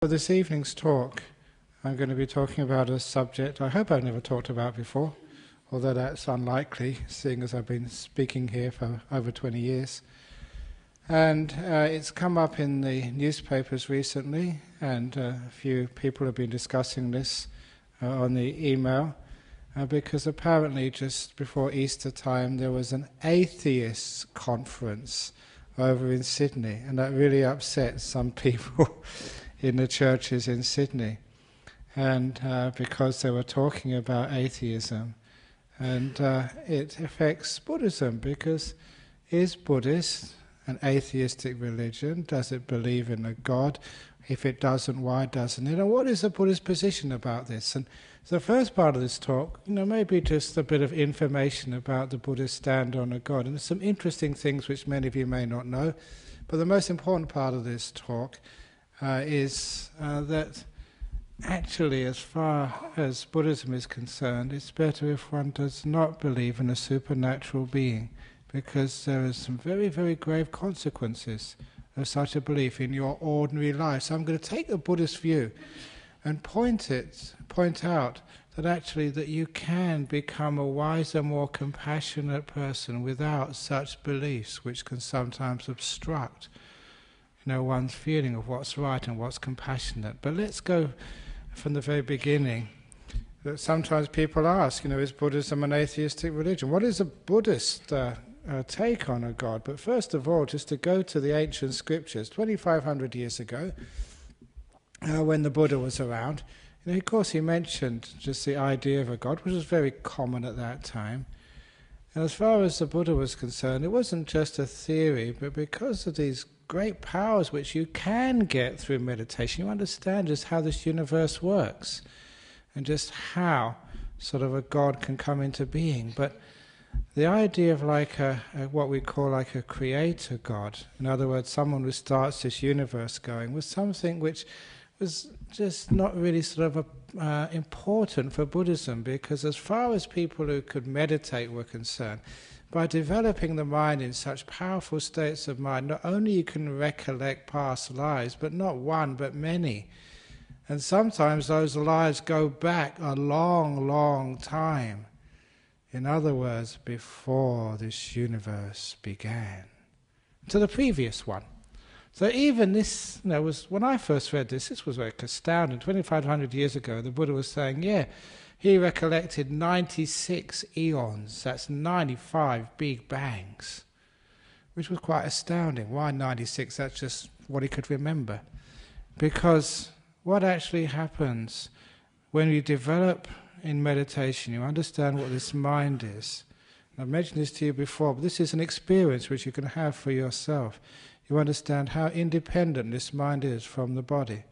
For this evening's talk, I'm going to be talking about a subject I hope I've never talked about before, although that's unlikely, seeing as I've been speaking here for over 20 years. And it's come up in the newspapers recently, and a few people have been discussing this on the email, because apparently just before Easter time there was an atheist conference over in Sydney, and that really upset some people in the churches in Sydney, and because they were talking about atheism, and it affects Buddhism, because is Buddhist an atheistic religion? Does it believe in a God? If it doesn't, why doesn't it? And what is the Buddhist position about this? And so the first part of this talk, maybe just a bit of information about the Buddhist stand on a God, and there's some interesting things which many of you may not know, but the most important part of this talk is that actually, as far as Buddhism is concerned, it's better if one does not believe in a supernatural being, because there are some very, very grave consequences of such a belief in your ordinary life. So I'm going to take the Buddhist view and point out that actually that you can become a wiser, more compassionate person without such beliefs, which can sometimes obstruct one's feeling of what's right and what's compassionate. But let's go from the very beginning. That sometimes people ask, is Buddhism an atheistic religion? What is a Buddhist take on a God? But first of all, just to go to the ancient scriptures, 2,500 years ago, when the Buddha was around, of course he mentioned just the idea of a God, which was very common at that time. And as far as the Buddha was concerned, it wasn't just a theory, but because of these great powers which you can get through meditation, you understand just how this universe works and just how sort of a God can come into being. But the idea of like what we call like a creator God, in other words, someone who starts this universe going, was something which was just not really sort of important for Buddhism, because as far as people who could meditate were concerned, by developing the mind in such powerful states of mind, not only you can recollect past lives, but not one, but many. And sometimes those lives go back a long, long time. In other words, before this universe began, to the previous one. So even this, was when I first read this was like astounding. 2,500 years ago, the Buddha was saying, he recollected 96 eons, that's 95 big bangs, which was quite astounding. Why 96? That's just what he could remember. Because what actually happens when you develop in meditation, you understand what this mind is. And I've mentioned this to you before, but this is an experience which you can have for yourself. You understand how independent this mind is from the body.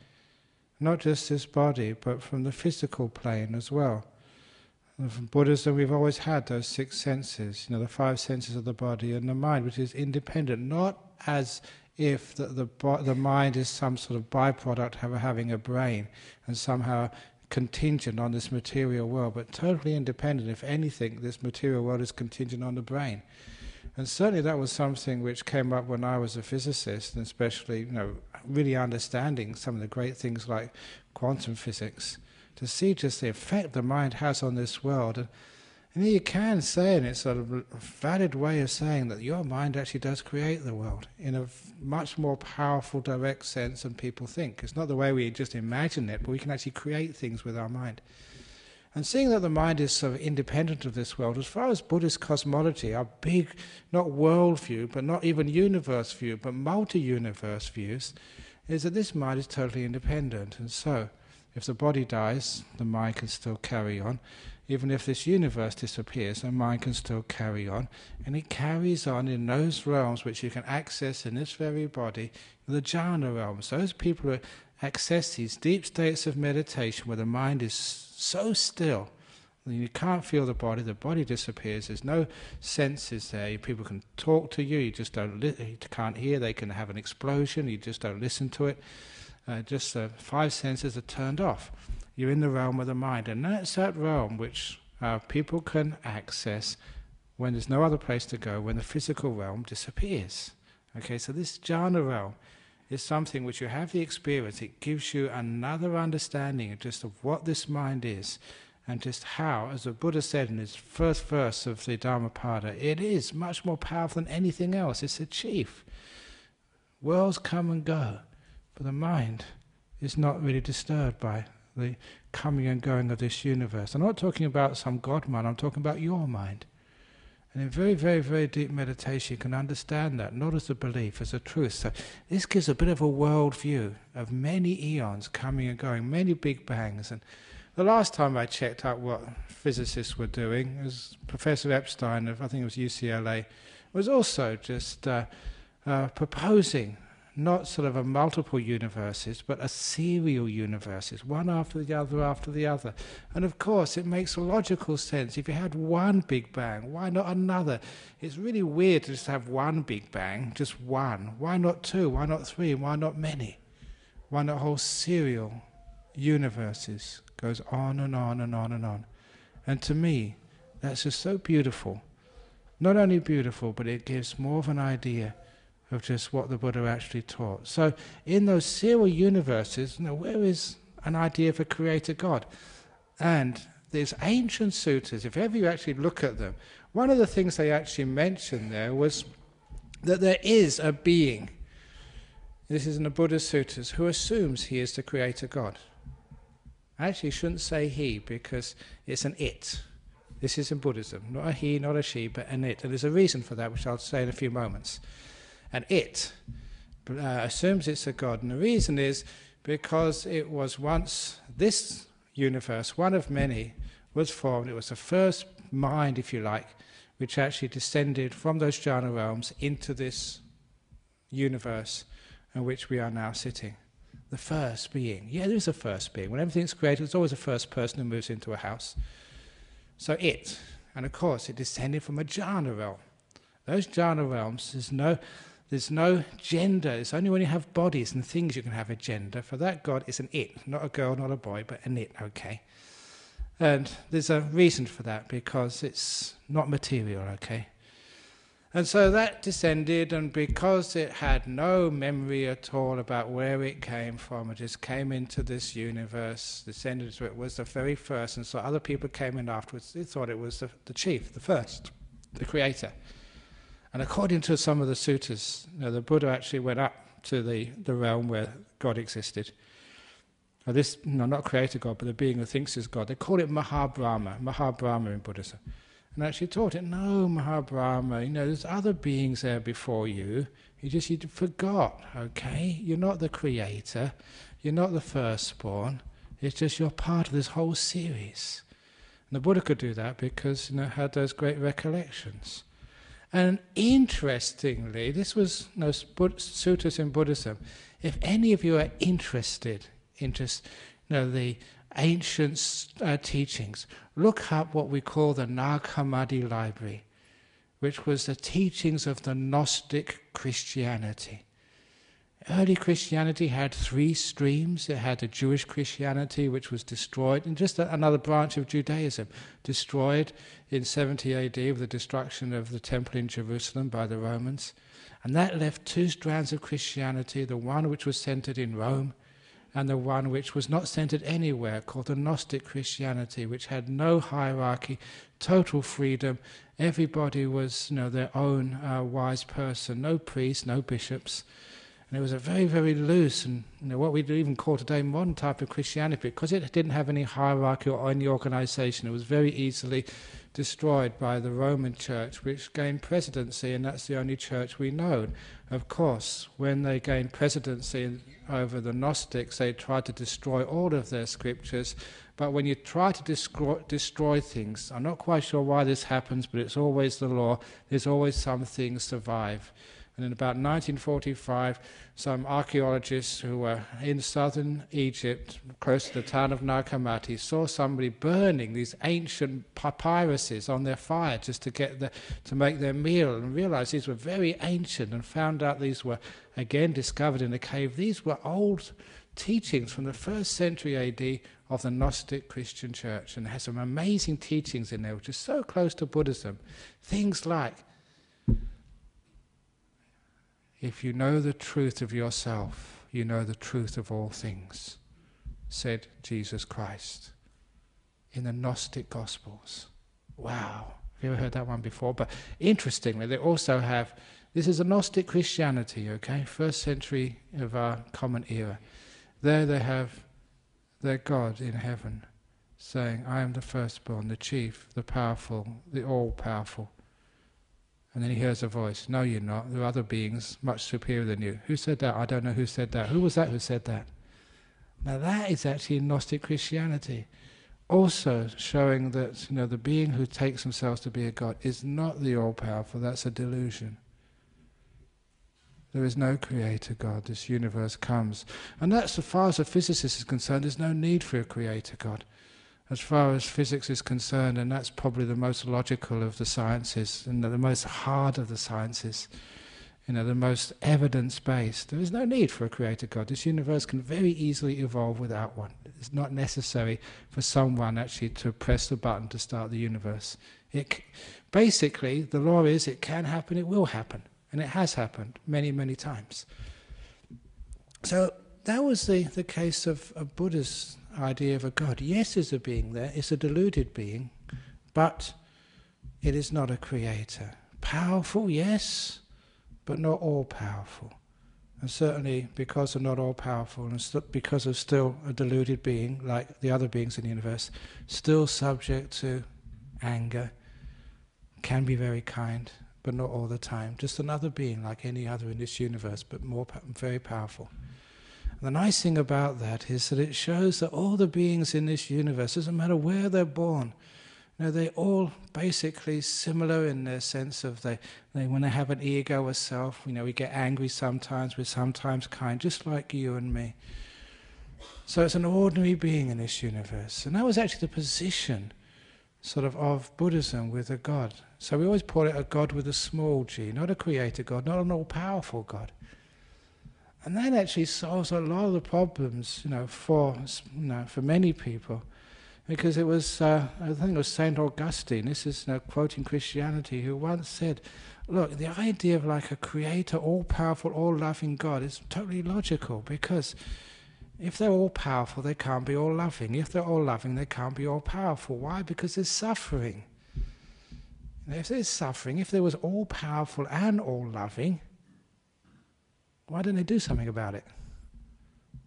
Not just this body, but from the physical plane as well. And from Buddhism, we've always had those six senses, the five senses of the body and the mind, which is independent, not as if the mind is some sort of byproduct of having a brain and somehow contingent on this material world, but totally independent. If anything, this material world is contingent on the brain. And certainly that was something which came up when I was a physicist, and especially, really understanding some of the great things like quantum physics, to see just the effect the mind has on this world. And you can say, and it's a valid way of saying, that your mind actually does create the world in a much more powerful, direct sense than people think. It's not the way we just imagine it, but we can actually create things with our mind. And seeing that the mind is sort of independent of this world, as far as Buddhist cosmology, our big, not world view, but not even universe view, but multi-universe views, is that this mind is totally independent. And so, if the body dies, the mind can still carry on. Even if this universe disappears, the mind can still carry on. And it carries on in those realms which you can access in this very body, the jhana realms. Those people who access these deep states of meditation where the mind is so still that you can't feel the body disappears, there's no senses there. People can talk to you, you just you can't hear, they can have an explosion, you just don't listen to it. Just the five senses are turned off. You're in the realm of the mind, and that's that realm which people can access when there's no other place to go, when the physical realm disappears. Okay, so this jhana realm is something which you have the experience. It gives you another understanding of just of what this mind is, and just how, as the Buddha said in his first verse of the Dhammapada, it is much more powerful than anything else. It's a chief. Worlds come and go, but the mind is not really disturbed by the coming and going of this universe. I'm not talking about some God mind, I'm talking about your mind. And in very, very, very deep meditation you can understand that, not as a belief, as a truth. So this gives a bit of a world view of many eons coming and going, many big bangs. And the last time I checked out what physicists were doing, was Professor Epstein of, I think it was UCLA, was also just proposing not sort of a multiple universes, but a serial universes, one after the other after the other. And of course it makes logical sense. If you had one Big Bang, why not another? It's really weird to just have one Big Bang, just one. Why not two? Why not three? Why not many? Why not whole serial universes? Goes on and on and on and on. And to me, that's just so beautiful. Not only beautiful, but it gives more of an idea of just what the Buddha actually taught. So in those serial universes, where is an idea of a creator God? And these ancient sutras, if ever you actually look at them, one of the things they actually mentioned there was that there is a being, this is in the Buddhist sutras, who assumes he is the creator God. Actually, you shouldn't say he, because it's an it. This is in Buddhism. Not a he, not a she, but an it. And there's a reason for that, which I'll say in a few moments. And it assumes it's a God. And the reason is because it was once, this universe, one of many, was formed. It was the first mind, if you like, which actually descended from those jhana realms into this universe in which we are now sitting. The first being. Yeah, there is a first being. When everything's created, there's always a first person who moves into a house. So it, and of course it descended from a jhana realm. Those jhana realms, there's no gender. It's only when you have bodies and things you can have a gender. For that God, it's an it, not a girl, not a boy, but an it, okay? And there's a reason for that, because it's not material, okay? And so that descended, and because it had no memory at all about where it came from, it just came into this universe, descended to it, was the very first, and so other people came in afterwards. They thought it was the chief, the first, the creator. And according to some of the sutras, the Buddha actually went up to the realm where God existed. Now this, not creator God, but the being who thinks is God. They call it Mahabrahma in Buddhism. And actually taught it, no, Mahabrahma, there's other beings there before you. You forgot, okay? You're not the creator. You're not the firstborn. It's just you're part of this whole series. And the Buddha could do that because had those great recollections. And interestingly, this was sutras in Buddhism. If any of you are interested in just the ancient teachings, look up what we call the Nag Hammadi Library, which was the teachings of the Gnostic Christianity. Early Christianity had three streams. It had the Jewish Christianity, which was destroyed, and just another branch of Judaism, destroyed in 70 AD with the destruction of the temple in Jerusalem by the Romans. And that left two strands of Christianity, the one which was centered in Rome, and the one which was not centered anywhere, called the Gnostic Christianity, which had no hierarchy, total freedom. Everybody was their own wise person, no priests, no bishops. And it was a very, very loose and what we'd even call today modern type of Christianity, because it didn't have any hierarchy or any organization. It was very easily destroyed by the Roman Church, which gained presidency, and that's the only church we know. Of course, when they gained presidency over the Gnostics, they tried to destroy all of their scriptures. But when you try to destroy things, I'm not quite sure why this happens, but it's always the law, there's always some things survive. And in about 1945, some archaeologists who were in southern Egypt, close to the town of Nag Hammadi, saw somebody burning these ancient papyruses on their fire just to make their meal, and realized these were very ancient, and found out these were, again, discovered in a cave. These were old teachings from the 1st century AD of the Gnostic Christian Church, and it has some amazing teachings in there, which is so close to Buddhism. Things like, if you know the truth of yourself, you know the truth of all things, said Jesus Christ in the Gnostic Gospels. Wow, have you ever heard that one before? But interestingly, they also have, this is a Gnostic Christianity, okay, 1st century of our common era. There they have their God in heaven saying, I am the firstborn, the chief, the powerful, the all-powerful. And then he hears a voice, no you're not, there are other beings much superior than you. Who said that? I don't know who said that. Who was that who said that? Now that is actually Gnostic Christianity. Also showing that the being who takes themselves to be a God is not the all-powerful, that's a delusion. There is no creator God, this universe comes. And that's, as far as a physicist is concerned, there's no need for a creator God. As far as physics is concerned, and that's probably the most logical of the sciences, and the most hard of the sciences, the most evidence-based, there is no need for a creator God. This universe can very easily evolve without one. It's not necessary for someone actually to press the button to start the universe. Basically, the law is it can happen, it will happen. And it has happened many, many times. So that was the case of a Buddhist idea of a God. Yes, there's a being there, it's a deluded being, but it is not a creator. Powerful, yes, but not all-powerful. And certainly because of not all-powerful, and because of still a deluded being, like the other beings in the universe, still subject to anger, can be very kind, but not all the time. Just another being like any other in this universe, but very powerful. And the nice thing about that is that it shows that all the beings in this universe, doesn't matter where they're born, they're all basically similar in their sense of when they have an ego or self, we get angry sometimes, we're sometimes kind, just like you and me. So it's an ordinary being in this universe. And that was actually the position of Buddhism with a God. So we always call it a God with a small g, not a creator God, not an all-powerful God. And that actually solves a lot of the problems, for many people, because it was, I think it was Saint Augustine. This is quoting Christianity, who once said, "Look, the idea of like a creator, all-powerful, all-loving God is totally logical, because if they're all-powerful, they can't be all-loving. If they're all-loving, they can't be all-powerful. Why? Because there's suffering. If there's suffering, if there was all-powerful and all-loving, why don't they do something about it?"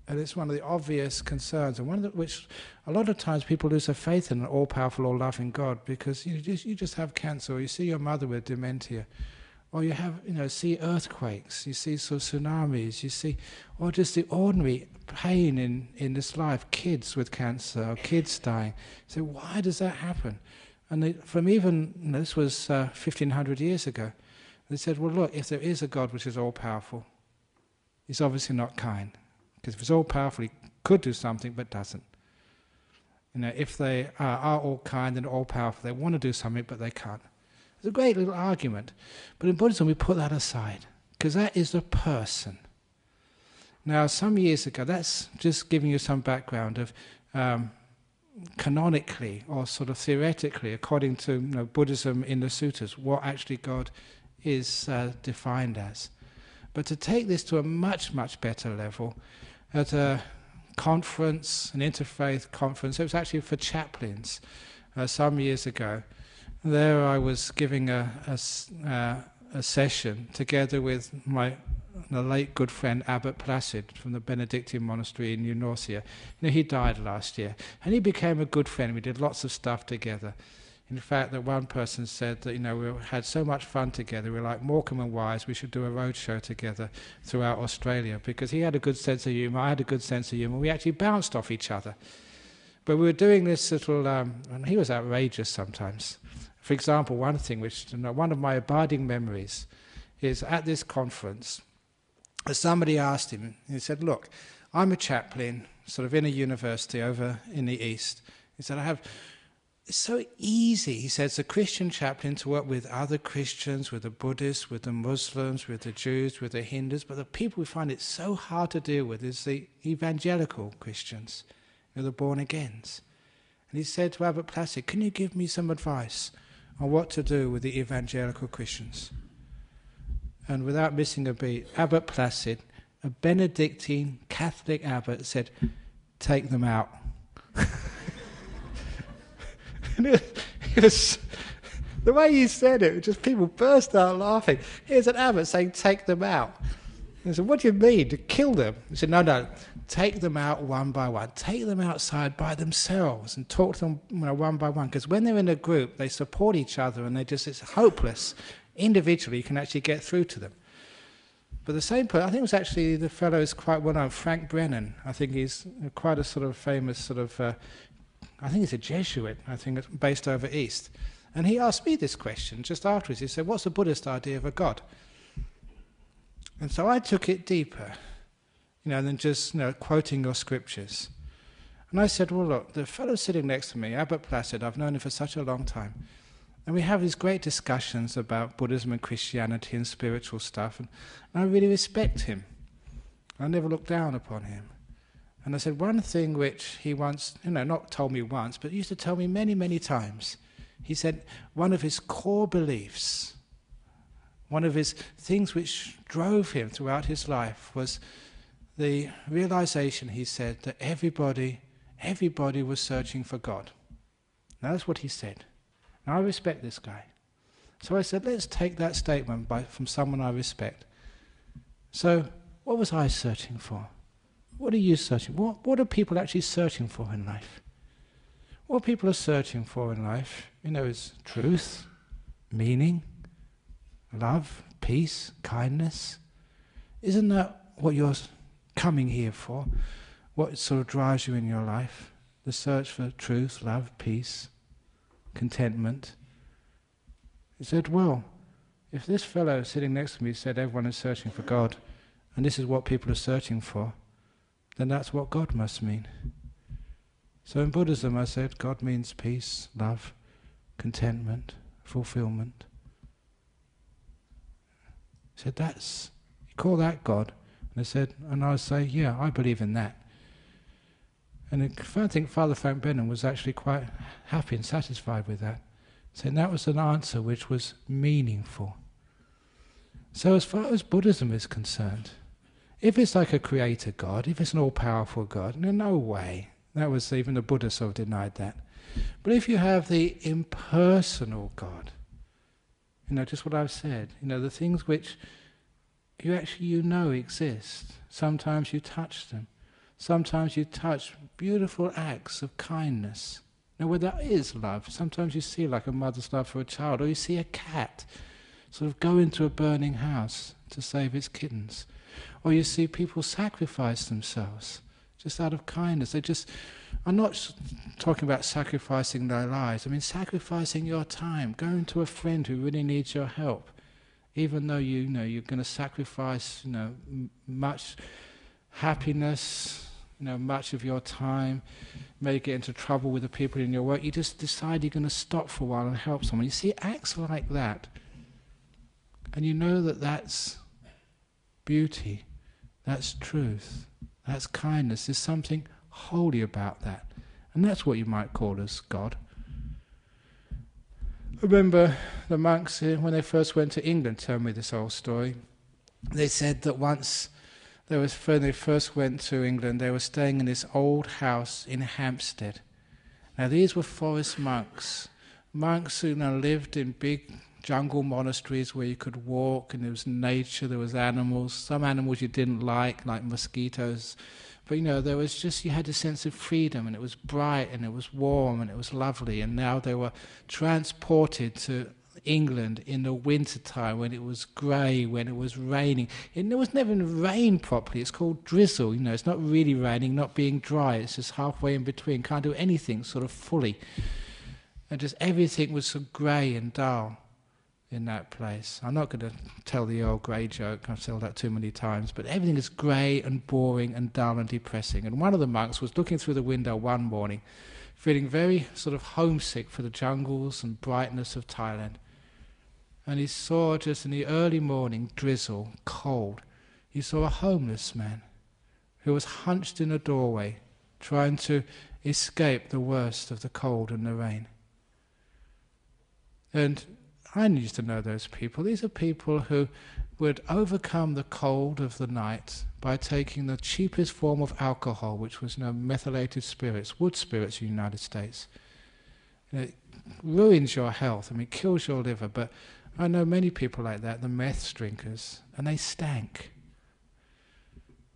And it's one of the obvious concerns, and one of which a lot of times people lose their faith in an all-powerful, all-loving God, because you just have cancer, or you see your mother with dementia, or you have see earthquakes, you see tsunamis, you see, or just the ordinary pain in this life, kids with cancer or kids dying. So why does that happen? And this was 1500 years ago. They said, well, look, if there is a God which is all-powerful, he's obviously not kind. Because if he's all-powerful, he could do something, but doesn't. If they are all kind and all-powerful, they want to do something, but they can't. It's a great little argument. But in Buddhism, we put that aside, because that is a person. Now, some years ago, that's just giving you some background of canonically, or theoretically, according to Buddhism in the sutras, what actually God is defined as. But to take this to a much, much better level, at a conference, an interfaith conference, it was actually for chaplains some years ago. There I was giving a session together with the late good friend Abbot Placid from the Benedictine monastery in New Norcia. He died last year, and he became a good friend. We did lots of stuff together. In fact, that one person said that we had so much fun together. We were like Morecambe and Wise. We should do a road show together throughout Australia, because he had a good sense of humour, I had a good sense of humour. We actually bounced off each other. But we were doing this little, and he was outrageous sometimes. For example, one thing which, one of my abiding memories is at this conference, somebody asked him, he said, look, I'm a chaplain, in a university over in the East. He said, it's so easy, he said, as a Christian chaplain to work with other Christians, with the Buddhists, with the Muslims, with the Jews, with the Hindus, but the people we find it so hard to deal with is the evangelical Christians, the born-agains. And he said to Abbot Placid, can you give me some advice on what to do with the evangelical Christians? and without missing a beat, Abbot Placid, a Benedictine Catholic abbot, said, "Take them out." And it was the way he said it, just people burst out laughing. Here's an abbot saying, "Take them out." And I said, "What do you mean, to kill them?" He said, no, take them out one by one. Take them outside by themselves and talk to them one by one. Because when they're in a group, they support each other and it's hopeless. Individually, you can actually get through to them. But the same person, I think it was actually the fellow who's quite well known, Frank Brennan. I think he's quite a sort of famous sort of, I think he's a Jesuit, I think it's based over east. And he asked me this question just afterwards. He said, "What's the Buddhist idea of a God?" And so I took it deeper, than just quoting your scriptures. And I said, well, look, the fellow sitting next to me, Abbot Placid, I've known him for such a long time. And we have these great discussions about Buddhism and Christianity and spiritual stuff. And I really respect him. I never looked down upon him. And I said, one thing which he once, not told me once, but used to tell me many, many times. He said one of his core beliefs, one of his things which drove him throughout his life was the realization, he said, that everybody was searching for God. Now that's what he said. Now I respect this guy. So I said, let's take that statement from someone I respect. So what was I searching for? What are you searching for? What are people actually searching for in life? What people are searching for in life, is truth, meaning, love, peace, kindness. Isn't that what you're coming here for? What sort of drives you in your life? The search for truth, love, peace, contentment. He said, well, if this fellow sitting next to me said everyone is searching for God, and this is what people are searching for, then that's what God must mean. So in Buddhism I said God means peace, love, contentment, fulfillment. He said, you call that God? And I said, and I say, yeah, I believe in that. And I think Father Frank Brennan was actually quite happy and satisfied with that, saying that was an answer which was meaningful. So as far as Buddhism is concerned, if it's like a creator God, if it's an all-powerful God, no way. That was, even the Buddhists sort of denied that. But if you have the impersonal God, just what I've said, the things which you actually exist. Sometimes you touch them. Sometimes you touch beautiful acts of kindness. Now where that is love, sometimes you see like a mother's love for a child, or you see a cat sort of go into a burning house to save its kittens. Or you see people sacrifice themselves just out of kindness. I'm not talking about sacrificing their lives. I mean sacrificing your time, going to a friend who really needs your help, even though you're going to sacrifice much happiness, much of your time, may get into trouble with the people in your work. You just decide you're going to stop for a while and help someone. You see acts like that, and you know that that's beauty, that's truth, that's kindness. There's something holy about that. And that's what you might call as God. I remember the monks, when they first went to England, tell me this old story. They said that once, when they first went to England, they were staying in this old house in Hampstead. Now these were forest monks who lived in big jungle monasteries where you could walk and there was nature, there was animals, some animals you didn't like mosquitoes. But there was just, you had a sense of freedom, and it was bright and it was warm and it was lovely. And now they were transported to England in the winter time when it was grey, when it was raining. It was never rain properly. It's called drizzle. It's not really raining, not being dry. It's just halfway in between. Can't do anything sort of fully. And just everything was so grey and dull in that place. I'm not going to tell the old grey joke, I've told that too many times, but everything is grey and boring and dull and depressing. And one of the monks was looking through the window one morning, feeling very sort of homesick for the jungles and brightness of Thailand. And he saw, just in the early morning drizzle, cold, he saw a homeless man who was hunched in a doorway, trying to escape the worst of the cold and the rain. And I used to know those people. These are people who would overcome the cold of the night by taking the cheapest form of alcohol, which was methylated spirits, wood spirits in the United States. It ruins your health, it kills your liver, but I know many people like that, the meth drinkers, and they stank.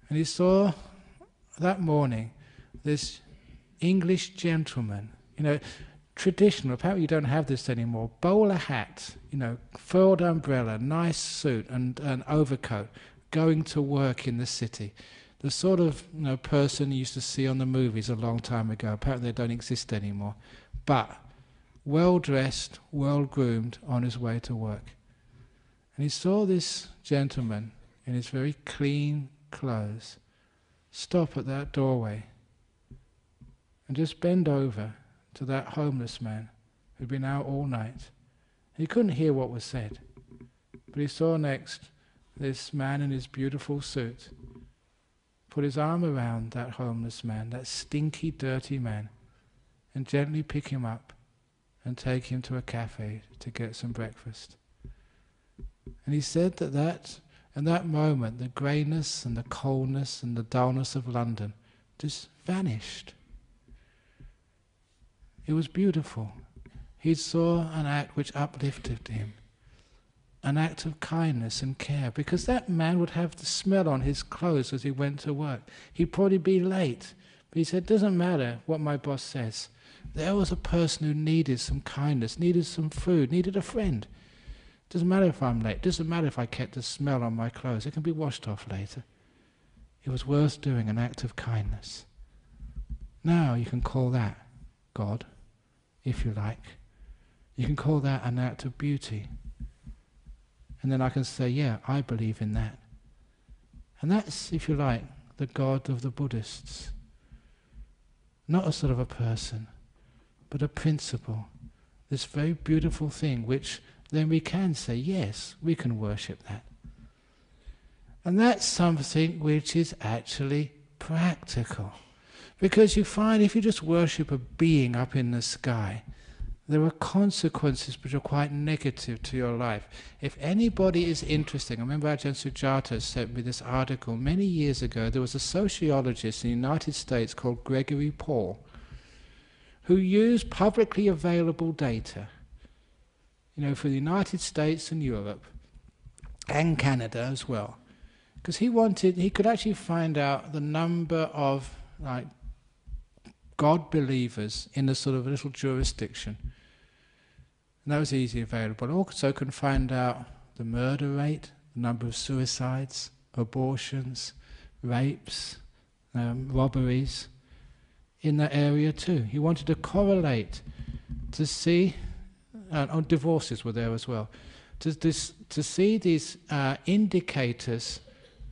And he saw that morning this English gentleman, traditional, apparently you don't have this anymore, bowler hat, furled umbrella, nice suit and an overcoat, going to work in the city. The sort of person you used to see on the movies a long time ago. Apparently they don't exist anymore. But well-dressed, well-groomed, on his way to work. And he saw this gentleman in his very clean clothes stop at that doorway and just bend over to that homeless man who'd been out all night. He couldn't hear what was said, but he saw next this man in his beautiful suit put his arm around that homeless man, that stinky, dirty man, and gently pick him up and take him to a cafe to get some breakfast. And he said that in that moment, the greyness and the coldness and the dullness of London just vanished. It was beautiful. He saw an act which uplifted him, an act of kindness and care, because that man would have the smell on his clothes as he went to work. He'd probably be late, but he said, it doesn't matter what my boss says. There was a person who needed some kindness, needed some food, needed a friend. It doesn't matter if I'm late, it doesn't matter if I kept the smell on my clothes, it can be washed off later. It was worth doing, an act of kindness. Now you can call that God, if you like. You can call that an act of beauty. And then I can say, yeah, I believe in that. And that's, if you like, the God of the Buddhists. Not a sort of a person, but a principle. This very beautiful thing, which then we can say, yes, we can worship that. And that's something which is actually practical. Because you find if you just worship a being up in the sky, there are consequences which are quite negative to your life. If anybody is interested, I remember Ajahn Sujata sent me this article many years ago. There was a sociologist in the United States called Gregory Paul, who used publicly available data, for the United States and Europe, and Canada as well. Because he could actually find out the number of God believers in a sort of little jurisdiction. And that was easily available. Also can find out the murder rate, the number of suicides, abortions, rapes, robberies in that area too. He wanted to correlate to see, and divorces were there as well, to see these indicators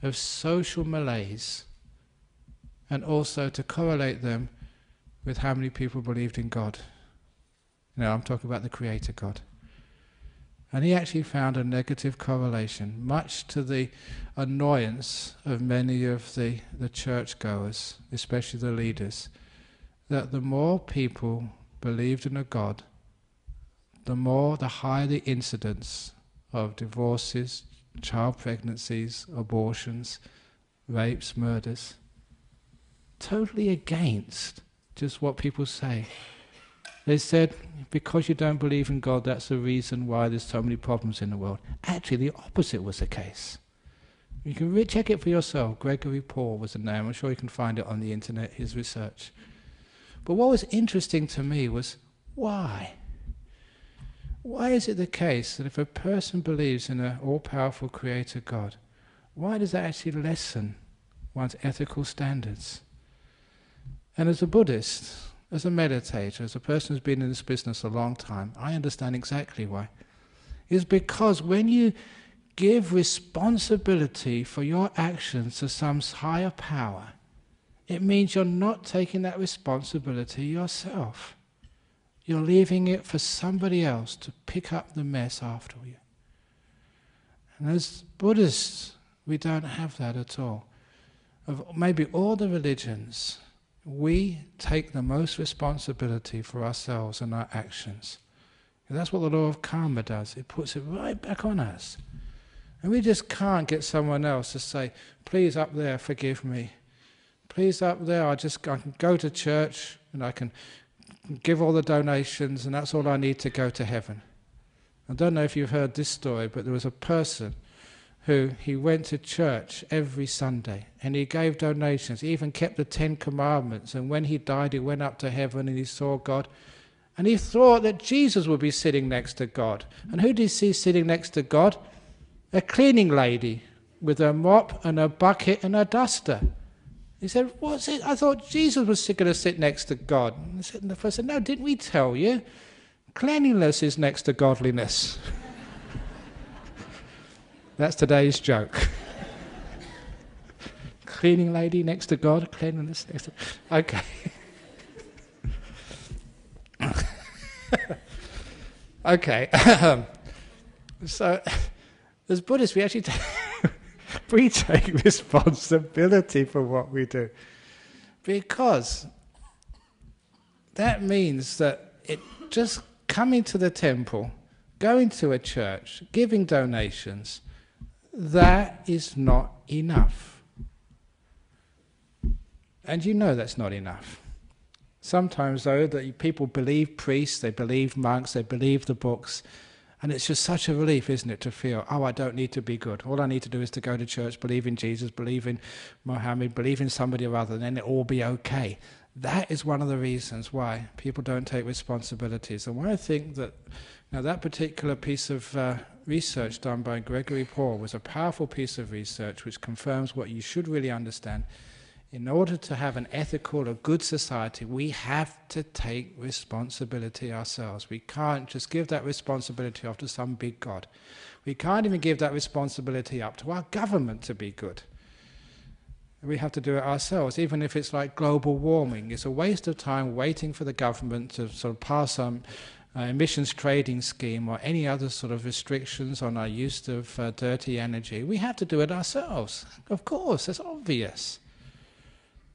of social malaise, and also to correlate them with how many people believed in God. I'm talking about the Creator God. And he actually found a negative correlation, much to the annoyance of many of the churchgoers, especially the leaders, that the more people believed in a God, the higher the incidence of divorces, child pregnancies, abortions, rapes, murders. Totally against just what people say. They said, because you don't believe in God, that's the reason why there's so many problems in the world. Actually, the opposite was the case. You can check it for yourself. Gregory Paul was the name. I'm sure you can find it on the internet, his research. But what was interesting to me was, why? Why is it the case that if a person believes in an all-powerful Creator God, why does that actually lessen one's ethical standards? And as a Buddhist, as a meditator, as a person who's been in this business a long time, I understand exactly why. It's because when you give responsibility for your actions to some higher power, it means you're not taking that responsibility yourself. You're leaving it for somebody else to pick up the mess after you. And as Buddhists, we don't have that at all. Of maybe all the religions, we take the most responsibility for ourselves and our actions. And that's what the law of karma does. It puts it right back on us. And we just can't get someone else to say, please up there, forgive me. Please up there, I can go to church and I can give all the donations and that's all I need to go to heaven. I don't know if you've heard this story, but there was a person who he went to church every Sunday and he gave donations. He even kept the 10 Commandments, and when he died he went up to heaven and he saw God. And he thought that Jesus would be sitting next to God. And who did he see sitting next to God? A cleaning lady with a mop and a bucket and a duster. He said, what's it? I thought Jesus was going to sit next to God. And the person said, no, didn't we tell you? Cleanliness is next to godliness. That's today's joke. Cleaning lady next to God, cleanliness next to... Okay. Okay. So, as Buddhists, we take responsibility for what we do. Because that means that it just coming to the temple, going to a church, giving donations, that is not enough. And you know that's not enough. Sometimes, though, that people believe priests, they believe monks, they believe the books, and it's just such a relief, isn't it, to feel, oh, I don't need to be good. All I need to do is to go to church, believe in Jesus, believe in Mohammed, believe in somebody or other, and then it'll all be okay. That is one of the reasons why people don't take responsibilities. And why I think that that particular piece of research done by Gregory Paul was a powerful piece of research which confirms what you should really understand. In order to have an ethical or good society, we have to take responsibility ourselves. We can't just give that responsibility off to some big God. We can't even give that responsibility up to our government to be good. We have to do it ourselves, even if it's like global warming. It's a waste of time waiting for the government to sort of pass some emissions trading scheme or any other sort of restrictions on our use of dirty energy. We have to do it ourselves. Of course, it's obvious.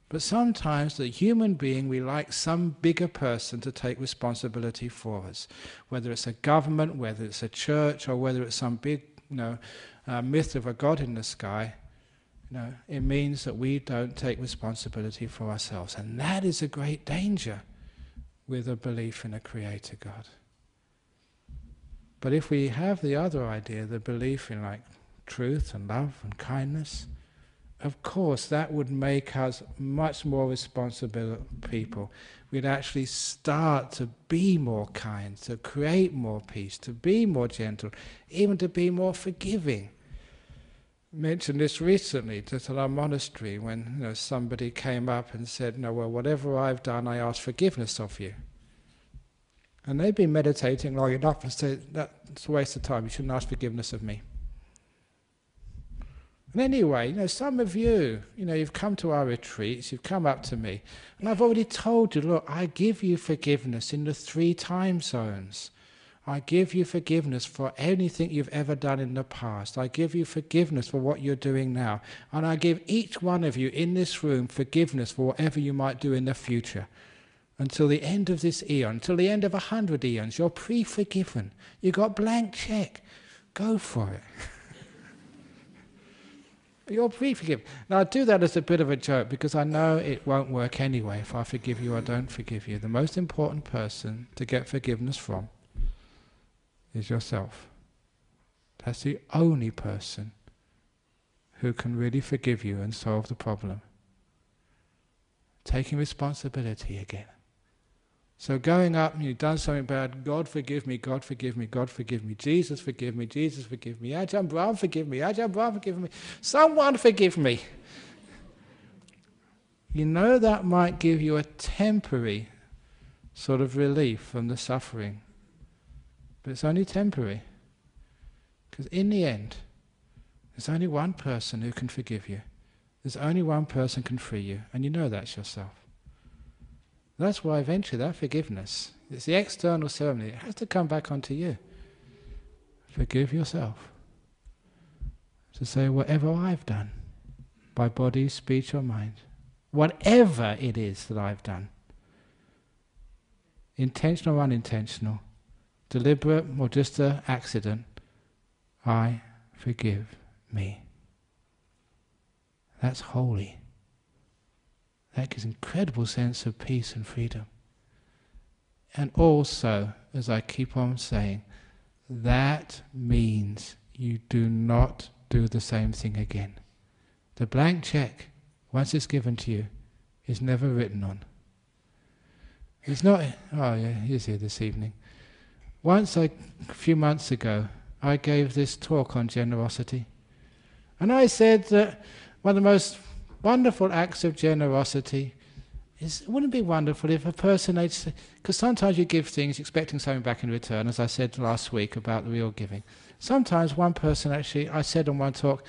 But sometimes the human being, we like some bigger person to take responsibility for us. Whether it's a government, whether it's a church, or whether it's some big myth of a God in the sky, it means that we don't take responsibility for ourselves. And that is a great danger with a belief in a creator God. But if we have the other idea, the belief in like truth and love and kindness, of course that would make us much more responsible people. We'd actually start to be more kind, to create more peace, to be more gentle, even to be more forgiving. I mentioned this recently just at our monastery when somebody came up and said, no, well, whatever I've done, I ask forgiveness of you. And they'd been meditating long enough and said, that's a waste of time, you shouldn't ask forgiveness of me. And anyway, some of you, you've come to our retreats, you've come up to me, and I've already told you, look, I give you forgiveness in the 3 time zones. I give you forgiveness for anything you've ever done in the past. I give you forgiveness for what you're doing now. And I give each one of you in this room forgiveness for whatever you might do in the future. Until the end of this eon, until the end of 100 eons, you're pre-forgiven. You've got blank check. Go for it. You're pre-forgiven. Now I do that as a bit of a joke because I know it won't work anyway if I forgive you or don't forgive you. The most important person to get forgiveness from is yourself. That's the only person who can really forgive you and solve the problem. Taking responsibility again. So going up and you've done something bad, God forgive me, God forgive me, God forgive me, Jesus forgive me, Jesus forgive me, Ajahn Brahm forgive me, Ajahn Brahm forgive me, someone forgive me. That might give you a temporary sort of relief from the suffering. But it's only temporary. Because in the end, there's only one person who can forgive you. There's only one person can free you, and that's yourself. That's why eventually that forgiveness, it's the external ceremony, it has to come back onto you. Forgive yourself. To say, whatever I've done, by body, speech or mind, whatever it is that I've done, intentional or unintentional, deliberate or just an accident, I forgive me. That's holy. That gives incredible sense of peace and freedom. And also, as I keep on saying, that means you do not do the same thing again. The blank check, once it's given to you, is never written on. It's not, oh yeah, he's here this evening. Once, a few months ago, I gave this talk on generosity. And I said that one of the most wonderful acts of generosity is, wouldn't it be wonderful if a person, because sometimes you give things expecting something back in return, as I said last week about the real giving. Sometimes one person actually, I said on one talk,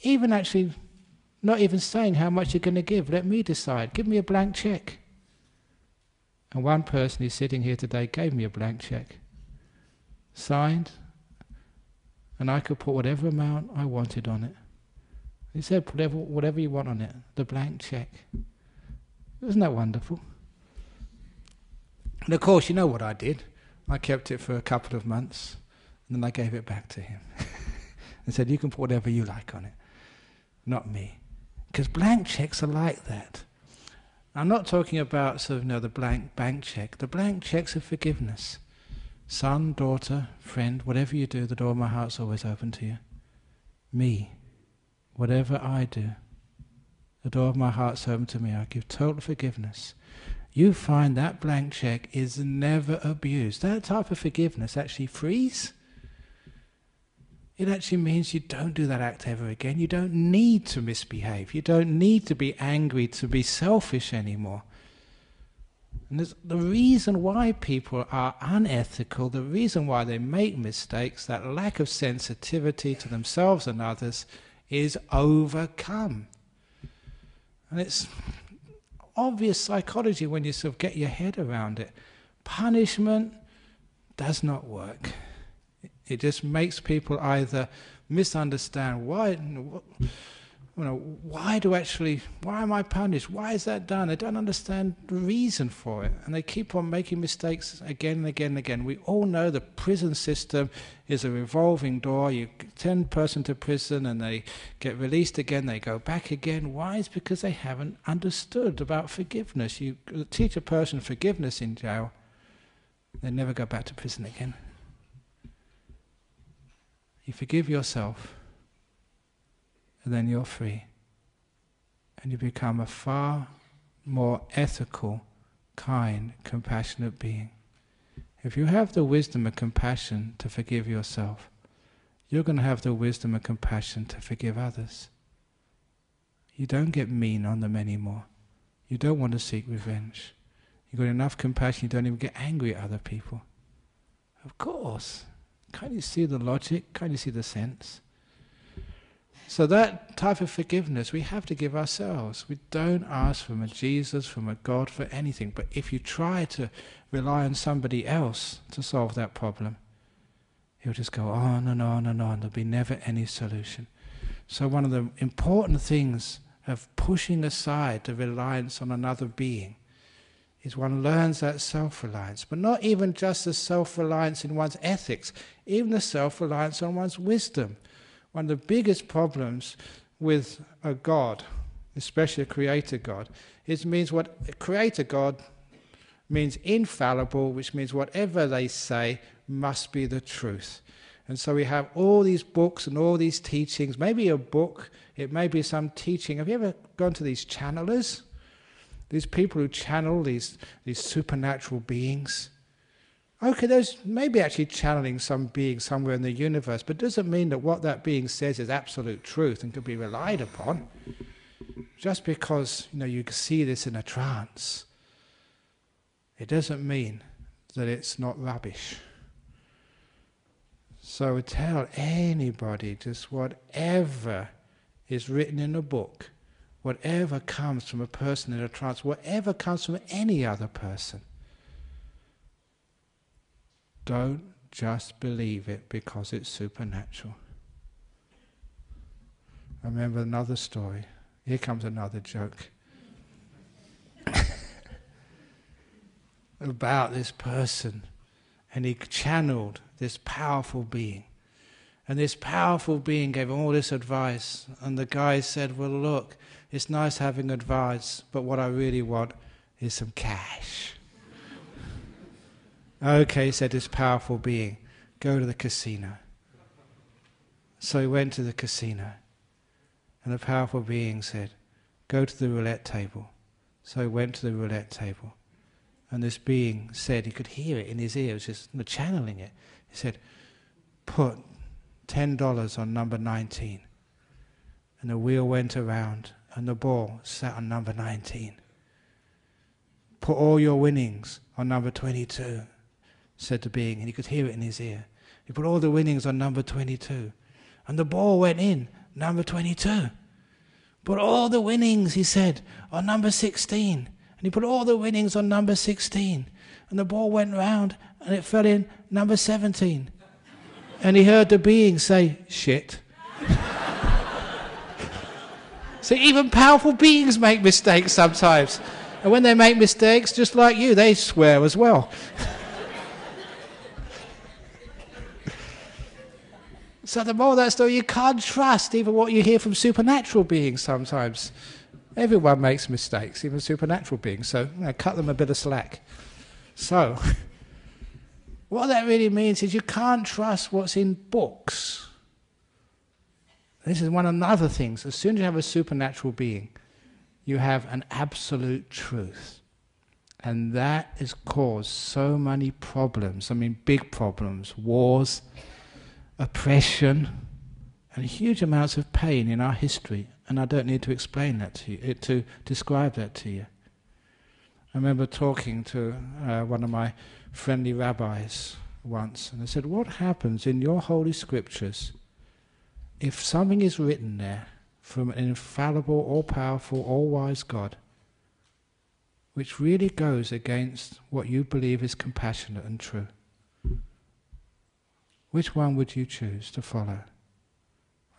even actually not even saying how much you're going to give, let me decide, give me a blank check. And one person who's sitting here today gave me a blank check, signed, and I could put whatever amount I wanted on it. He said, put whatever you want on it, the blank check. Isn't that wonderful? And of course, you know what I did. I kept it for a couple of months, and then I gave it back to him. And said, you can put whatever you like on it, not me. Because blank checks are like that. I'm not talking about sort of, the blank bank check. The blank checks of forgiveness. Son, daughter, friend, whatever you do, the door of my heart's always open to you. Me, whatever I do, the door of my heart's open to me. I give total forgiveness. You find that blank check is never abused. That type of forgiveness actually frees. It actually means you don't do that act ever again. You don't need to misbehave. You don't need to be angry, to be selfish anymore. And the reason why people are unethical, the reason why they make mistakes, that lack of sensitivity to themselves and others, is overcome. And it's obvious psychology when you sort of get your head around it. Punishment does not work. It just makes people either misunderstand why am I punished? Why is that done? They don't understand the reason for it. And they keep on making mistakes again and again and again. We all know the prison system is a revolving door. You send a person to prison and they get released again, they go back again. Why? It's because they haven't understood about forgiveness. You teach a person forgiveness in jail, they never go back to prison again. You forgive yourself, and then you're free. And you become a far more ethical, kind, compassionate being. If you have the wisdom and compassion to forgive yourself, you're going to have the wisdom and compassion to forgive others. You don't get mean on them anymore. You don't want to seek revenge. You've got enough compassion, you don't even get angry at other people. Of course. Can't you see the logic? Can't you see the sense? So that type of forgiveness we have to give ourselves. We don't ask from a Jesus, from a God, for anything. But if you try to rely on somebody else to solve that problem, he'll just go on and on and on. There'll be never any solution. So one of the important things of pushing aside the reliance on another being is one learns that self-reliance, but not even just the self-reliance in one's ethics, even the self-reliance on one's wisdom. One of the biggest problems with a God, especially a creator God, means what a creator God means infallible, which means whatever they say must be the truth. And so we have all these books and all these teachings, maybe a book, it may be some teaching. Have you ever gone to these channelers? These people who channel these supernatural beings. Okay, there's maybe actually channeling some being somewhere in the universe, but it doesn't mean that what that being says is absolute truth and can be relied upon. Just because you can see this in a trance, it doesn't mean that it's not rubbish. So tell anybody just whatever is written in a book, whatever comes from a person in a trance, whatever comes from any other person, don't just believe it because it's supernatural. I remember another story. Here comes another joke. About this person, and he channeled this powerful being. And this powerful being gave him all this advice. And the guy said, well, look, it's nice having advice, but what I really want is some cash. Okay, said this powerful being, go to the casino. So he went to the casino. And the powerful being said, go to the roulette table. So he went to the roulette table. And this being said, he could hear it in his ears, just channeling it. He said, put $10 on number 19. And the wheel went around, and the ball sat on number 19. Put all your winnings on number 22, said the being, and he could hear it in his ear. He put all the winnings on number 22. And the ball went in, number 22. Put all the winnings, he said, on number 16. And he put all the winnings on number 16. And the ball went round, and it fell in number 17. And he heard the being say, shit. See, even powerful beings make mistakes sometimes. And when they make mistakes, just like you, they swear as well. So the moral of that story, you can't trust even what you hear from supernatural beings sometimes. Everyone makes mistakes, even supernatural beings, so cut them a bit of slack. So, what that really means is you can't trust what's in books. This is one of the other things. As soon as you have a supernatural being, you have an absolute truth. And that has caused so many problems. I mean, big problems, wars, oppression, and huge amounts of pain in our history. And I don't need to explain that to you, to describe that to you. I remember talking to one of my friendly rabbis once, and I said, what happens in your holy scriptures if something is written there from an infallible, all-powerful, all-wise God, which really goes against what you believe is compassionate and true? Which one would you choose to follow?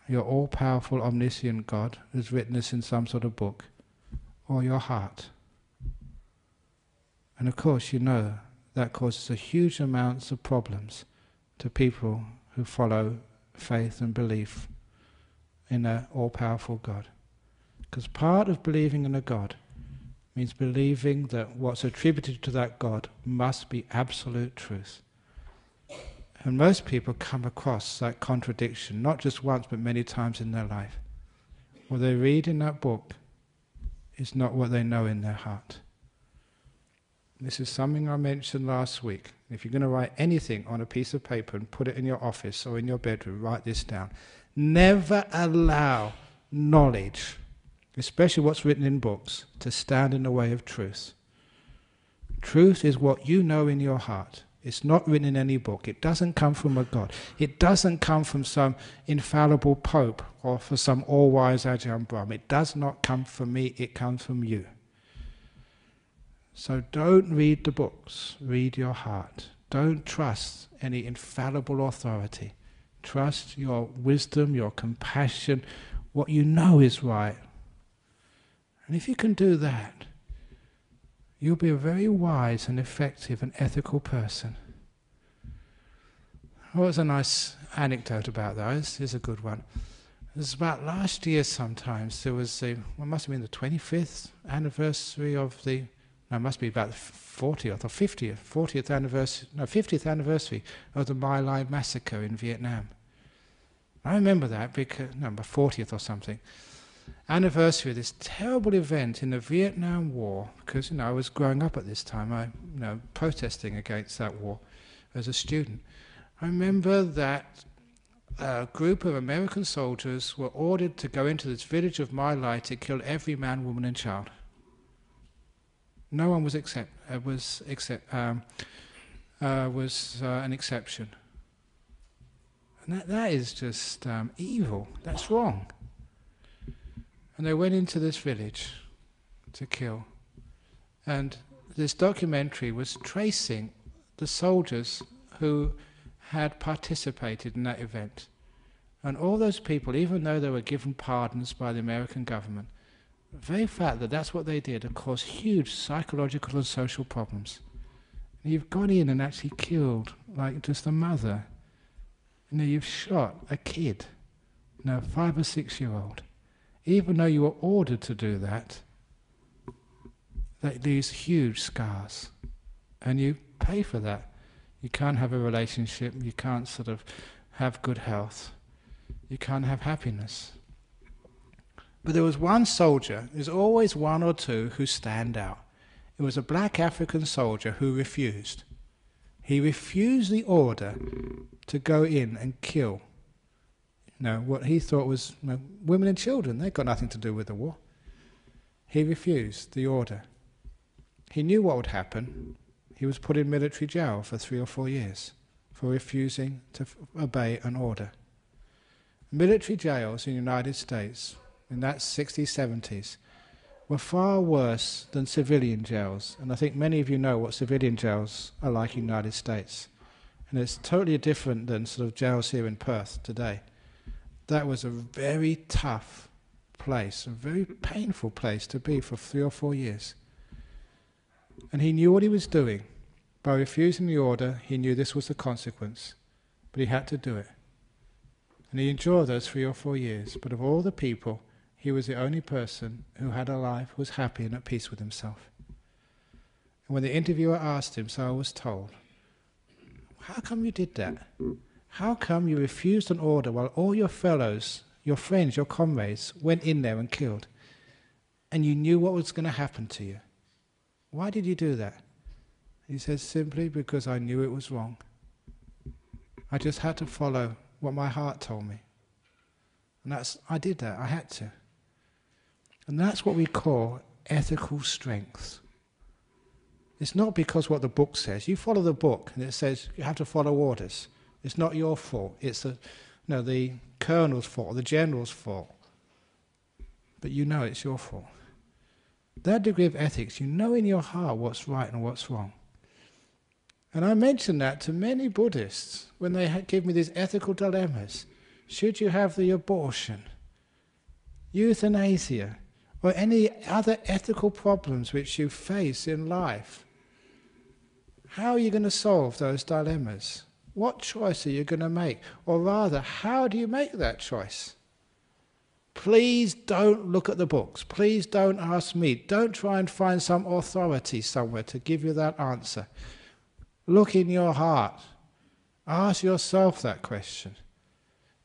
Your all-powerful, omniscient God who's written this in some sort of book, or your heart? And of course, you know that causes a huge amounts of problems to people who follow faith and belief in an all-powerful God. Because part of believing in a God means believing that what's attributed to that God must be absolute truth. And most people come across that contradiction, not just once but many times in their life. What they read in that book is not what they know in their heart. This is something I mentioned last week. If you're going to write anything on a piece of paper and put it in your office or in your bedroom, write this down. Never allow knowledge, especially what's written in books, to stand in the way of truth. Truth is what you know in your heart. It's not written in any book. It doesn't come from a God. It doesn't come from some infallible pope or for some all-wise Ajahn Brahm. It does not come from me, it comes from you. So don't read the books, read your heart. Don't trust any infallible authority. Trust your wisdom, your compassion, what you know is right. And if you can do that, you'll be a very wise and effective and ethical person. Well, there's a nice anecdote about those. Here's a good one. It was about last year sometimes. There was it must have been the 25th anniversary of the, no, it must be about the 40th or 50th anniversary, no, 50th anniversary of the My Lai massacre in Vietnam. I remember that because, no, about 40th or something. Anniversary of this terrible event in the Vietnam War, because I was growing up at this time, protesting against that war as a student. I remember that a group of American soldiers were ordered to go into this village of My Lai to kill every man, woman, and child. No one was an exception, and that is just evil. That's wrong. And they went into this village to kill. And this documentary was tracing the soldiers who had participated in that event. And all those people, even though they were given pardons by the American government, the very fact that that's what they did had caused huge psychological and social problems. And you've gone in and actually killed, like just a mother You've shot a kid, 5 or 6 year old. Even though you were ordered to do that, that leaves huge scars. And you pay for that. You can't have a relationship, you can't sort of have good health, you can't have happiness. But there was one soldier, there's always one or two who stand out. It was a black African soldier who refused. He refused the order to go in and kill what he thought was women and children. They've got nothing to do with the war. He refused the order. He knew what would happen. He was put in military jail for 3 or 4 years for refusing to obey an order. Military jails in the United States in that 60s, 70s were far worse than civilian jails. And I think many of you know what civilian jails are like in the United States. And it's totally different than sort of jails here in Perth today. That was a very tough place, a very painful place to be for 3 or 4 years. And he knew what he was doing. By refusing the order, he knew this was the consequence. But he had to do it. And he endured those 3 or 4 years. But of all the people, he was the only person who had a life, was happy and at peace with himself. And when the interviewer asked him, so I was told, how come you did that? How come you refused an order while all your fellows, your friends, your comrades went in there and killed? And you knew what was going to happen to you. Why did you do that? He says, simply because I knew it was wrong. I just had to follow what my heart told me. And I did that, I had to. And that's what we call ethical strength. It's not because what the book says. You follow the book and it says you have to follow orders. It's not your fault. It's the colonel's fault or the general's fault. But you know it's your fault. That degree of ethics, you know in your heart what's right and what's wrong. And I mention that to many Buddhists when they give me these ethical dilemmas. Should you have the abortion, euthanasia, or any other ethical problems which you face in life? How are you going to solve those dilemmas? What choice are you going to make? Or rather, how do you make that choice? Please don't look at the books. Please don't ask me. Don't try and find some authority somewhere to give you that answer. Look in your heart. Ask yourself that question.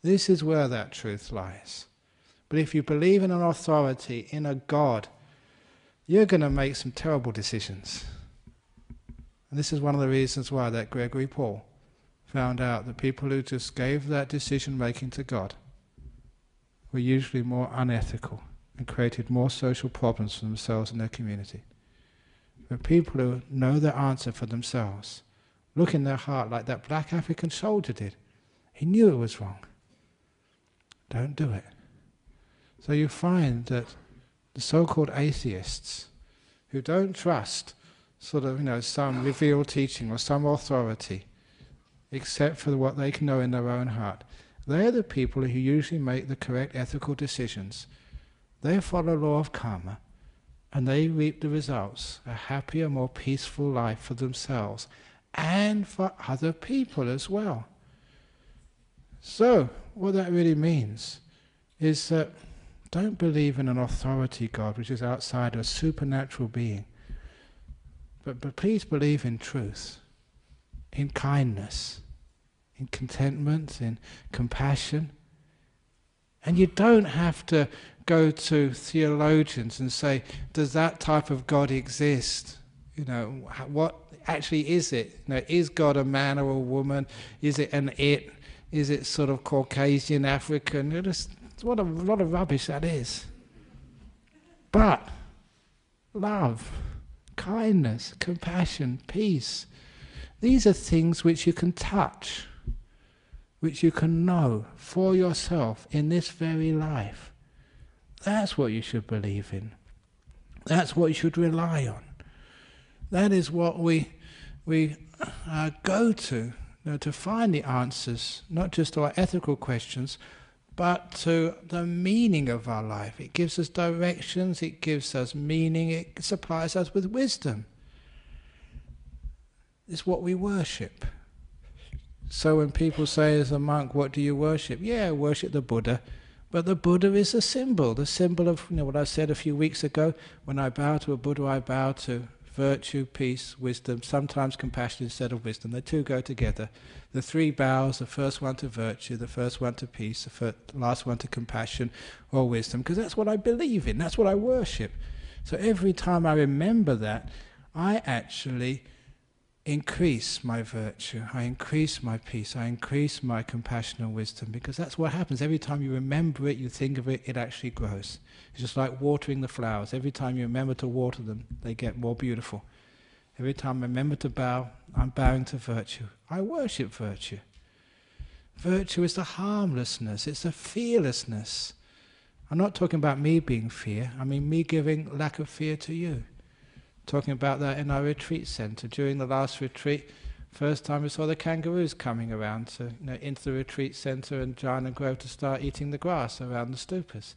This is where that truth lies. But if you believe in an authority, in a God, you're going to make some terrible decisions. And this is one of the reasons why that Gregory Paul found out that people who just gave that decision-making to God were usually more unethical and created more social problems for themselves and their community. But people who know their answer for themselves, look in their heart like that black African soldier did. He knew it was wrong. Don't do it. So you find that the so-called atheists who don't trust some revealed teaching or some authority except for what they can know in their own heart, they're the people who usually make the correct ethical decisions. They follow law of karma and they reap the results, a happier, more peaceful life for themselves and for other people as well. So, what that really means is that don't believe in an authority God which is outside a supernatural being. But please believe in truth, in kindness, in contentment, in compassion. And you don't have to go to theologians and say, does that type of God exist? What actually is it? Is God a man or a woman? Is it an it? Is it sort of Caucasian, African? What a lot of rubbish that is. But love, kindness, compassion, peace, these are things which you can touch, which you can know for yourself in this very life. That's what you should believe in. That's what you should rely on. That is what we go to find the answers, not just to our ethical questions, but to the meaning of our life. It gives us directions, it gives us meaning, it supplies us with wisdom. It's what we worship. So when people say as a monk, what do you worship? Yeah, I worship the Buddha. But the Buddha is the symbol of what I said a few weeks ago. When I bow to a Buddha, I bow to virtue, peace, wisdom, sometimes compassion instead of wisdom. The two go together. The three bows, the first one to virtue, the first one to peace, the last one to compassion or wisdom, because that's what I believe in, that's what I worship. So every time I remember that, I actually increase my virtue, I increase my peace, I increase my compassion and wisdom, because that's what happens. Every time you remember it, you think of it, it actually grows. It's just like watering the flowers. Every time you remember to water them, they get more beautiful. Every time I remember to bow, I'm bowing to virtue. I worship virtue. Virtue is the harmlessness, it's the fearlessness. I'm not talking about me being fear, I mean me giving lack of fear to you. Talking about that in our retreat centre. During the last retreat, first time we saw the kangaroos coming around into the retreat centre and Jhanas Grove to start eating the grass around the stupas.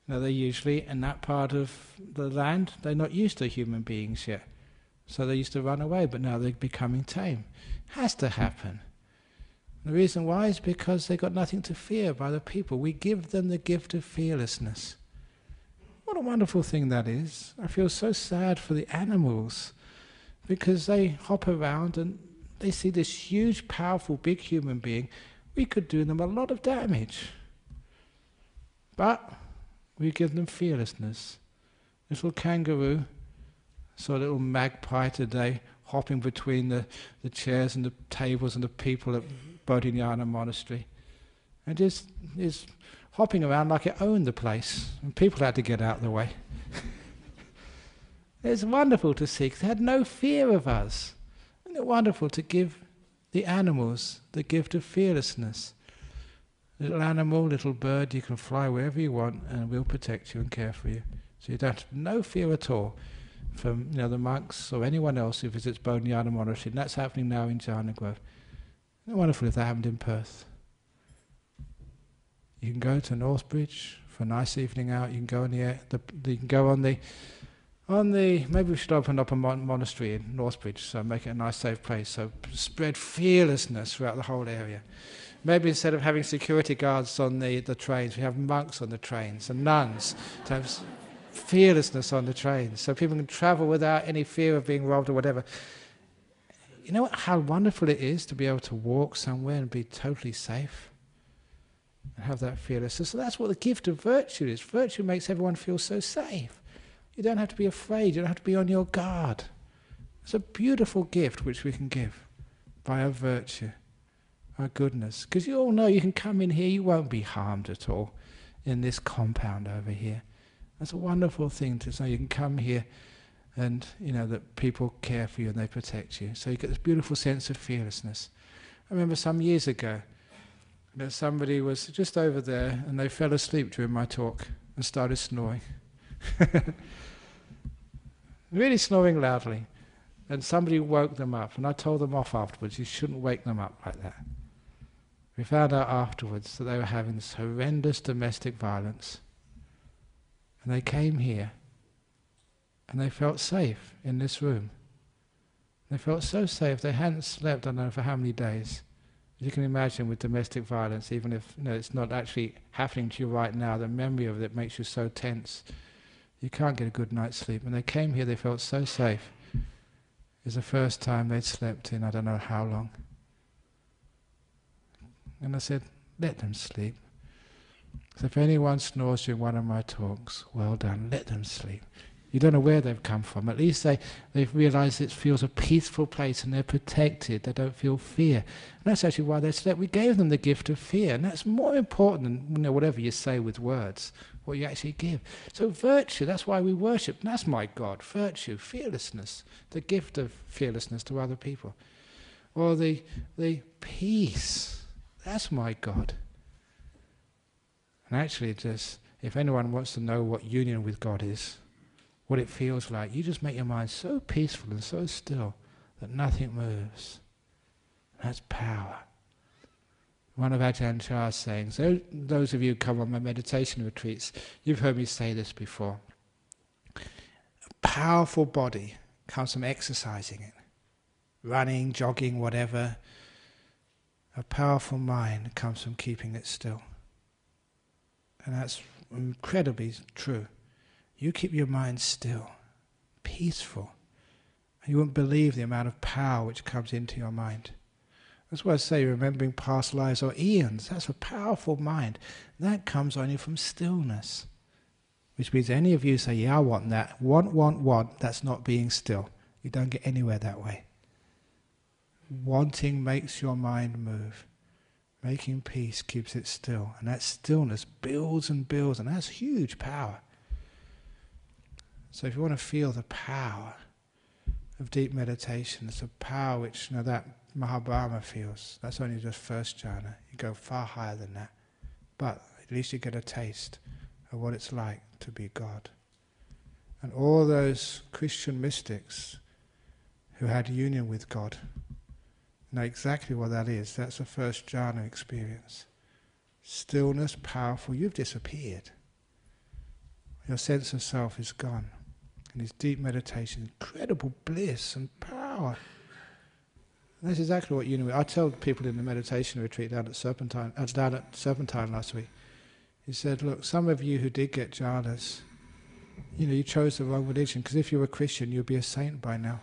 They're usually in that part of the land, they're not used to human beings yet. So they used to run away, but now they're becoming tame. It has to happen. The reason why is because they've got nothing to fear by the people. We give them the gift of fearlessness. What a wonderful thing that is. I feel so sad for the animals because they hop around and they see this huge, powerful, big human being. We could do them a lot of damage. But we give them fearlessness. Little kangaroo, saw a little magpie today hopping between the chairs and the tables and the people at Bodhinyana Monastery. And just is hopping around like it owned the place, and people had to get out of the way. It's wonderful to see, 'cause they had no fear of us. Isn't it wonderful to give the animals the gift of fearlessness? Little animal, little bird, you can fly wherever you want and we'll protect you and care for you. So you don't have no fear at all from the monks or anyone else who visits Bodhinyana Monastery. And that's happening now in Jhanas Grove. Isn't it wonderful if that happened in Perth? You can go to Northbridge for a nice evening out. You can go on you can go on the. Maybe we should open up a monastery in Northbridge, so make it a nice, safe place. So spread fearlessness throughout the whole area. Maybe instead of having security guards on the trains, we have monks on the trains and nuns to have fearlessness on the trains, so people can travel without any fear of being robbed or whatever. You know how wonderful it is to be able to walk somewhere and be totally safe? And have that fearlessness. So that's what the gift of virtue is. Virtue makes everyone feel so safe. You don't have to be afraid, you don't have to be on your guard. It's a beautiful gift which we can give by our virtue, our goodness. Because you all know you can come in here, you won't be harmed at all in this compound over here. That's a wonderful thing to know. You can come here and that people care for you and they protect you. So you get this beautiful sense of fearlessness. I remember some years ago, somebody was just over there and they fell asleep during my talk and started snoring. Really snoring loudly. And somebody woke them up, and I told them off afterwards, you shouldn't wake them up like that. We found out afterwards that they were having this horrendous domestic violence. And they came here and they felt safe in this room. They felt so safe, they hadn't slept I don't know for how many days. You can imagine with domestic violence, even if it's not actually happening to you right now, the memory of it makes you so tense. You can't get a good night's sleep. When they came here, they felt so safe. It was the first time they'd slept in I don't know how long. And I said, let them sleep. So if anyone snores during one of my talks, well done, let them sleep. You don't know where they've come from. At least they've realised it feels a peaceful place and they're protected. They don't feel fear. And that's actually why they slept. We gave them the gift of fear. And that's more important than whatever you say with words, what you actually give. So virtue, that's why we worship. And that's my God, virtue, fearlessness, the gift of fearlessness to other people. Or the peace, that's my God. And actually just, if anyone wants to know what union with God is, what it feels like, you just make your mind so peaceful and so still that nothing moves. That's power. One of Ajahn Chah's sayings, those of you who come on my meditation retreats, you've heard me say this before. A powerful body comes from exercising it. Running, jogging, whatever. A powerful mind comes from keeping it still. And that's incredibly true. You keep your mind still, peaceful, and you won't believe the amount of power which comes into your mind. That's why I say remembering past lives or eons. That's a powerful mind. That comes only from stillness. Which means any of you say, yeah, I want that. Want. That's not being still. You don't get anywhere that way. Wanting makes your mind move. Making peace keeps it still. And that stillness builds and builds, and that's huge power. So if you want to feel the power of deep meditation, it's a power which, that Brahma feels. That's only just first jhana. You go far higher than that. But at least you get a taste of what it's like to be God. And all those Christian mystics who had union with God know exactly what that is. That's a first jhana experience. Stillness, powerful, you've disappeared. Your sense of self is gone. And this deep meditation, incredible bliss and power. And that's exactly what union with. I told people in the meditation retreat down at Serpentine last week. He said, look, some of you who did get jhanas, you chose the wrong religion, because if you were a Christian, you'd be a saint by now.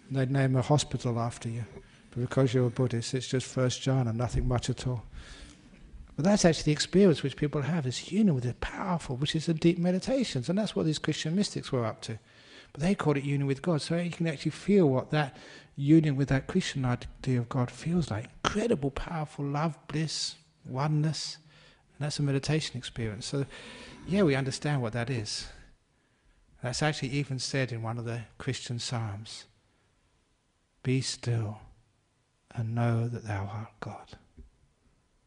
And they'd name a hospital after you. But because you're a Buddhist, it's just first jhana, nothing much at all. But that's actually the experience which people have, this union with the powerful, which is the deep meditations. And that's what these Christian mystics were up to. But they called it union with God. So you can actually feel what that union with that Christian idea of God feels like. Incredible, powerful love, bliss, oneness. And that's a meditation experience. So, yeah, we understand what that is. That's actually even said in one of the Christian Psalms. Be still and know that thou art God.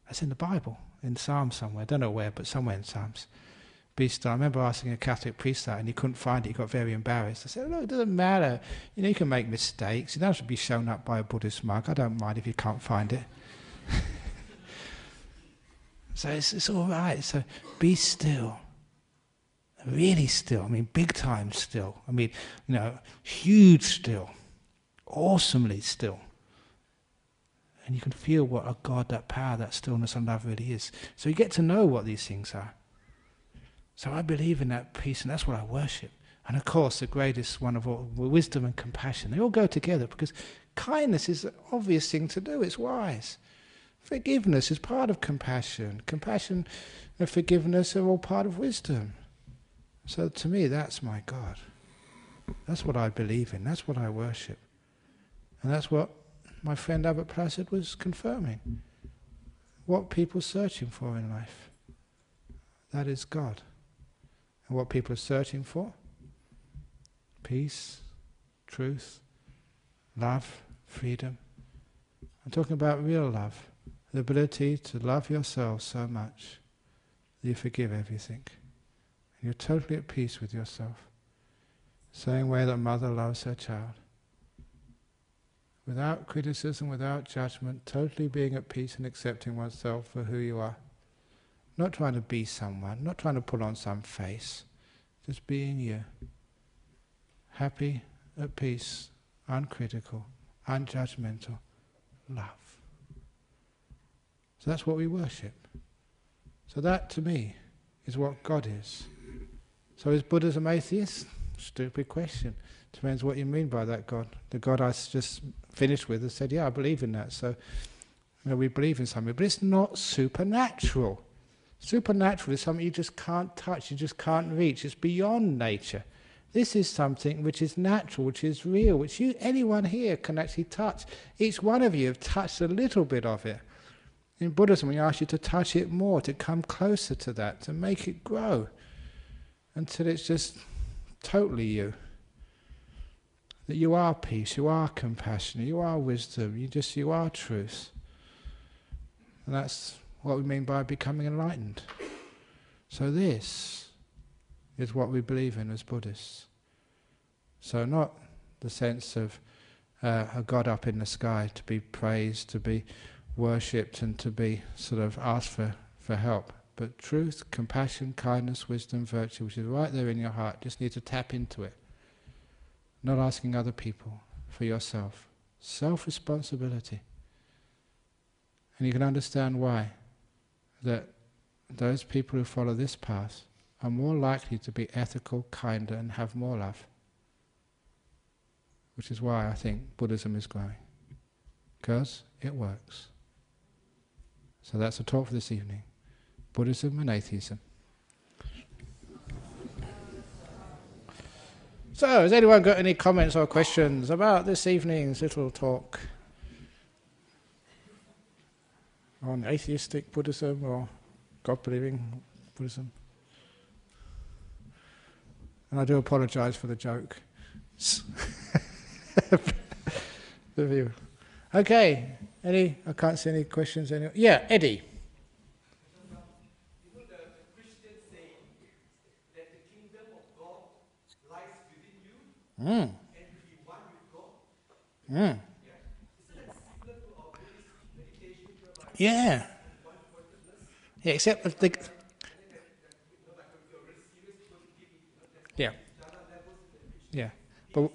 That's in the Bible, in Psalms somewhere. I don't know where, but somewhere in Psalms. Be still. I remember asking a Catholic priest that, and he couldn't find it. He got very embarrassed. I said, look, it doesn't matter. You can make mistakes. You don't have to be shown up by a Buddhist monk. I don't mind if you can't find it. So it's all right. So be still. Really still. I mean, big time still. I mean, huge still. Awesomely still. And you can feel what a God, that power, that stillness and love really is. So you get to know what these things are. So I believe in that peace, and that's what I worship. And of course, the greatest one of all, wisdom and compassion. They all go together, because kindness is an obvious thing to do. It's wise. Forgiveness is part of compassion. Compassion and forgiveness are all part of wisdom. So to me, that's my God. That's what I believe in. That's what I worship. And that's what my friend Abbot Placid was confirming. What people are searching for in life. That is God. And what people are searching for? Peace, truth, love, freedom. I'm talking about real love. The ability to love yourself so much that you forgive everything. And you're totally at peace with yourself. Same way that a mother loves her child. Without criticism, without judgment, totally being at peace and accepting oneself for who you are. Not trying to be someone, not trying to put on some face. Just being you. Happy, at peace, uncritical, unjudgmental, love. So that's what we worship. So that, to me, is what God is. So is Buddhism atheist? Stupid question. Depends what you mean by that God. The God I just finished with has said, yeah, I believe in that. So we believe in something. But it's not supernatural. Supernatural is something you just can't touch, you just can't reach. It's beyond nature. This is something which is natural, which is real, which anyone here can actually touch. Each one of you have touched a little bit of it. In Buddhism, we ask you to touch it more, to come closer to that, to make it grow, until it's just totally you. That you are peace, you are compassion, you are wisdom, you are truth. And that's what we mean by becoming enlightened. So this is what we believe in as Buddhists. So not the sense of a God up in the sky to be praised, to be worshipped and to be sort of asked for help. But truth, compassion, kindness, wisdom, virtue, which is right there in your heart, just need to tap into it. Not asking other people, for yourself. Self-responsibility. And you can understand why. That those people who follow this path are more likely to be ethical, kinder, and have more love. Which is why I think Buddhism is growing. Because it works. So that's a talk for this evening. Buddhism and atheism. So, has anyone got any comments or questions about this evening's little talk on atheistic Buddhism or God-believing Buddhism? And I do apologise for the joke. The view. Okay. I can't see any questions. Yeah, Eddie. And be one with God. Yeah. Yeah, except the. Yeah. Yeah. But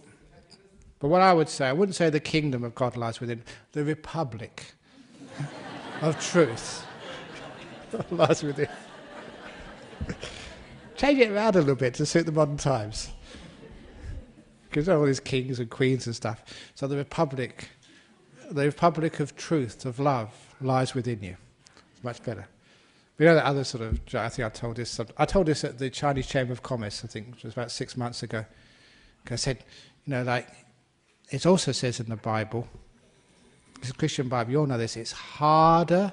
what I would say, I wouldn't say the kingdom of God lies within, the republic of truth lies within. Change it around a little bit to suit the modern times. Because all these kings and queens and stuff. So the republic of truth, of love, lies within you. It's much better. You know that other sort of, I think I told this at the Chinese Chamber of Commerce, I think, which was about 6 months ago. I said, like, it also says in the Bible, it's a Christian Bible, you all know this, it's harder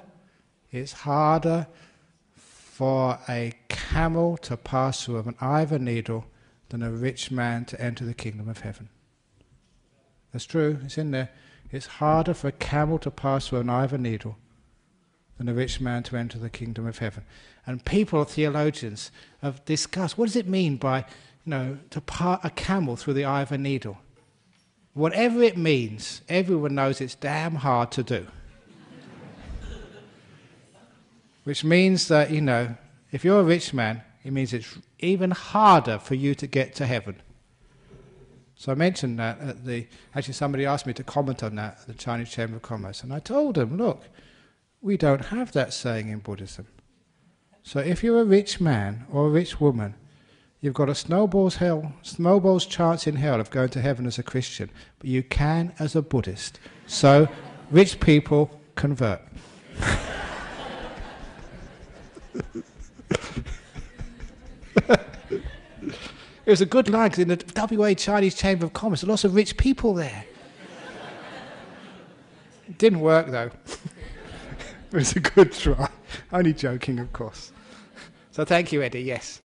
for a camel to pass through an eye of a needle than a rich man to enter the kingdom of heaven. That's true, it's in there. It's harder for a camel to pass through an eye of a needle than a rich man to enter the kingdom of heaven. And people, theologians, have discussed, what does it mean by, to part a camel through the eye of a needle? Whatever it means, everyone knows it's damn hard to do. Which means that, if you're a rich man, it means it's even harder for you to get to heaven. So I mentioned that actually somebody asked me to comment on that at the Chinese Chamber of Commerce, and I told them, look, we don't have that saying in Buddhism. So if you're a rich man or a rich woman, you've got a snowball's chance in hell of going to heaven as a Christian, but you can as a Buddhist. So rich people convert. It was a good line because in the WA Chinese Chamber of Commerce, there were lots of rich people there. It didn't work though. It was a good try. Only joking, of course. So thank you, Eddie, yes.